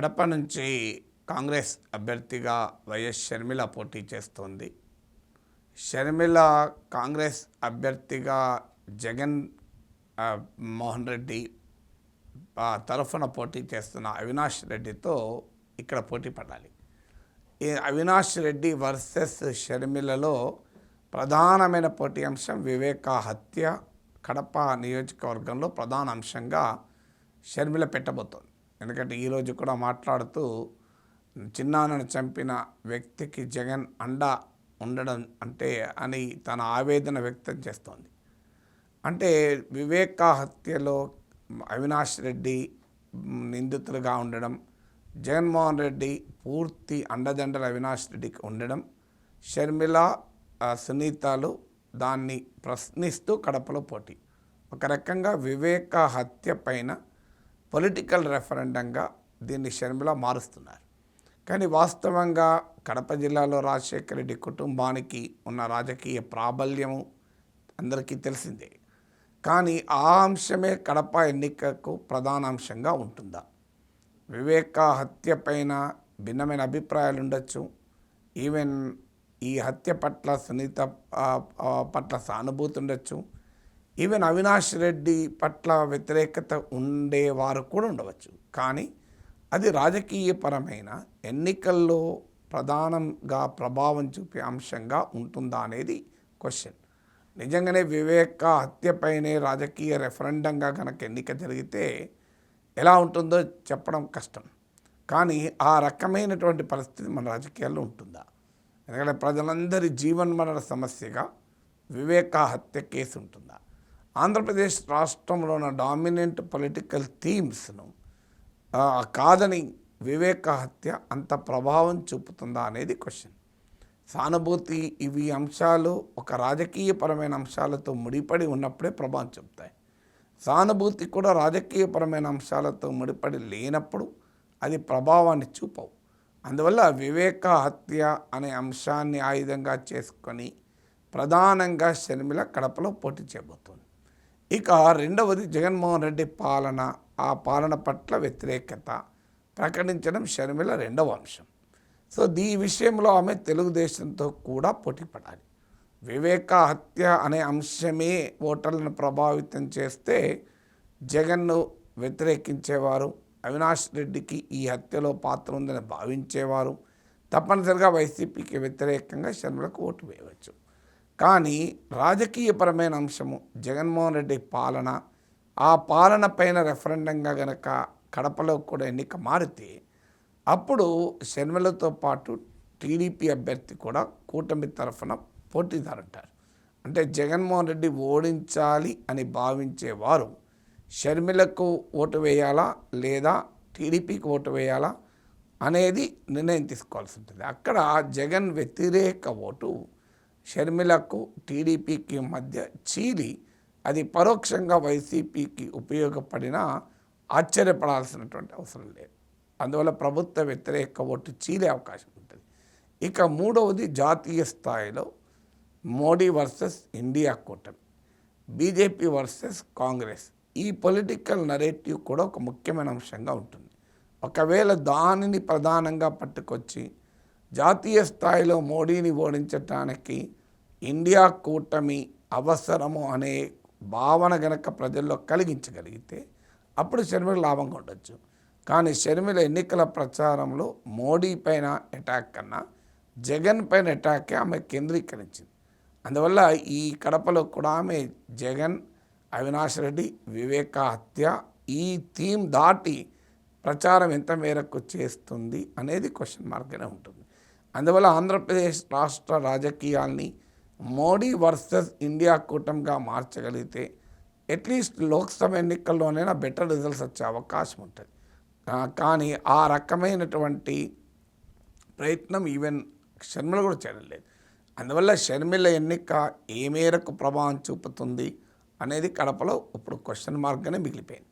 కడప నుంచి కాంగ్రెస్ అభ్యర్థిగా వైఎస్ షర్మిల పోటీ చేస్తోంది. షర్మిల కాంగ్రెస్ అభ్యర్థిగా జగన్ మోహన్ రెడ్డి తరఫున పోటీ చేస్తున్న అవినాష్ రెడ్డితో ఇక్కడ పోటీ పడాలి. ఈ అవినాష్ రెడ్డి వర్సెస్ షర్మిలలో ప్రధానమైన పోటీ అంశం వివేక హత్య. కడప నియోజకవర్గంలో ప్రధాన అంశంగా షర్మిల పెట్టబోతోంది. ఎందుకంటే ఈరోజు కూడా మాట్లాడుతూ చిన్నాన్నను చంపిన వ్యక్తికి జగన్ అండా ఉండడం అంటే అని తన ఆవేదన వ్యక్తం చేస్తోంది. అంటే వివేక హత్యలో అవినాష్ రెడ్డి నిందితులుగా ఉండడం, జగన్మోహన్ రెడ్డి పూర్తి అండదండలు అవినాష్ రెడ్డికి ఉండడం, షర్మిల సునీతలు దాన్ని ప్రశ్నిస్తూ కడపలో పోటీ. ఒక రకంగా వివేక హత్య పైన పొలిటికల్ రెఫరెండంగా దీన్ని షర్మిల మారుస్తున్నారు. కానీ వాస్తవంగా కడప జిల్లాలో రాజశేఖర రెడ్డి కుటుంబానికి ఉన్న రాజకీయ ప్రాబల్యము అందరికీ తెలిసిందే. కానీ ఆ అంశమే కడప ఎన్నికకు ప్రధాన అంశంగా ఉంటుందా? వివేక హత్య పైన భిన్నమైన అభిప్రాయాలు ఉండొచ్చు. ఈవెన్ ఈ హత్య పట్ల సునీత పట్ల సానుభూతి ఉండొచ్చు. ఈవెన్ అవినాష్ రెడ్డి పట్ల వ్యతిరేకత ఉండేవారు కూడా ఉండవచ్చు. కానీ అది రాజకీయపరమైన ఎన్నికల్లో ప్రధానంగా ప్రభావం చూపే అంశంగా ఉంటుందా అనేది క్వశ్చన్. నిజంగానే వివేక హత్యపైనే రాజకీయ రెఫరెండంగా కనుక ఎన్నిక జరిగితే ఎలా ఉంటుందో చెప్పడం కష్టం. కానీ ఆ రకమైనటువంటి పరిస్థితి మన రాజకీయాల్లో ఉంటుందా? ఎందుకంటే ప్రజలందరి జీవన్మరణ సమస్యగా వివేక హత్య కేసు ఉంటుందా? ఆంధ్రప్రదేశ్ రాష్ట్రంలో ఉన్న డామినెంట్ పొలిటికల్ థీమ్స్ను కాదని వివేక హత్య అంత ప్రభావం చూపుతుందా అనేది క్వశ్చన్. సానుభూతి ఇవి అంశాలు ఒక రాజకీయపరమైన అంశాలతో ముడిపడి ఉన్నప్పుడే ప్రభావం చూపుతాయి. సానుభూతి కూడా రాజకీయపరమైన అంశాలతో ముడిపడి లేనప్పుడు అది ప్రభావాన్ని చూపవు. అందువల్ల వివేక హత్య అనే అంశాన్ని ఆయుధంగా చేసుకొని ప్రధానంగా షర్మిల కడపలో పోటీ చేయబోతుంది. ఇక రెండవది జగన్మోహన్ రెడ్డి పాలన, ఆ పాలన పట్ల వ్యతిరేకత ప్రకటించడం షర్మిల రెండవ అంశం. సో ఈ విషయంలో ఆమె తెలుగుదేశంతో కూడా పోటీ పడాలి. వివేక హత్య అనే అంశమే ఓటర్లను ప్రభావితం చేస్తే జగన్ను వ్యతిరేకించేవారు, అవినాష్ రెడ్డికి ఈ హత్యలో పాత్ర ఉందని భావించేవారు తప్పనిసరిగా వైసీపీకి వ్యతిరేకంగా షర్మిలకు ఓటు వేయవచ్చు. కానీ రాజకీయపరమైన అంశము జగన్మోహన్ రెడ్డి పాలన, ఆ పాలన పైన రెఫరెండంగా గనక కడపలో కూడా ఎన్నిక మారితే అప్పుడు షర్మిలతో పాటు టీడీపీ అభ్యర్థి కూడా కూటమి తరఫున పోటీదారంటారు. అంటే జగన్మోహన్ రెడ్డి ఓడించాలి అని భావించేవారు షర్మిలకు ఓటు వేయాలా లేదా టీడీపీకి ఓటు వేయాలా అనేది నిర్ణయం తీసుకోవాల్సి ఉంటుంది. అక్కడ జగన్ వ్యతిరేక ఓటు షర్మిలకు టీడీపీకి మధ్య చీలి అది పరోక్షంగా వైసీపీకి ఉపయోగపడినా ఆశ్చర్యపడాల్సినటువంటి అవసరం లేదు. అందువల్ల ప్రభుత్వ వ్యతిరేక ఓటు చీలే అవకాశం ఉంటుంది. ఇక మూడవది జాతీయ స్థాయిలో మోడీ వర్సెస్ ఇండియా కూటమి, బీజేపీ వర్సెస్ కాంగ్రెస్. ఈ పొలిటికల్ నరేటివ్ కూడా ఒక ముఖ్యమైన అంశంగా ఉంటుంది. ఒకవేళ దానిని ప్రధానంగా పట్టుకొచ్చి జాతీయ స్థాయిలో మోడీని ఓడించటానికి ఇండియా కూటమి అవసరము అనే భావన గనక ప్రజల్లో కలిగించగలిగితే అప్పుడు షర్మిల లాభంగా ఉండొచ్చు. కానీ షర్మిల ఎన్నికల ప్రచారంలో మోడీ పైన అటాక్ కన్నా జగన్ పైన అటాకే ఆమె కేంద్రీకరించింది. అందువల్ల ఈ కడపలో కూడా ఆమె జగన్, అవినాష్ రెడ్డి, వివేక హత్య ఈ థీమ్ దాటి ప్రచారం ఎంత మేరకు చేస్తుంది అనేది క్వశ్చన్ మార్క్గానే ఉంటుంది. అందువల్ల ఆంధ్రప్రదేశ్ రాష్ట్ర రాజకీయాల్ని మోడీ వర్సెస్ ఇండియా కూటమిగా మార్చగలిగితే అట్లీస్ట్ లోక్సభ ఎన్నికల్లోనైనా బెటర్ రిజల్ట్స్ వచ్చే అవకాశం ఉంటుంది. కానీ ఆ రకమైనటువంటి ప్రయత్నం ఈవెన్ షర్మిల కూడా చేయడం లేదు. అందువల్ల షర్మిల ఎన్నిక ఏ మేరకు ప్రభావం చూపుతుంది అనేది కడపలో ఇప్పుడు క్వశ్చన్ మార్క్గానే మిగిలిపోయింది.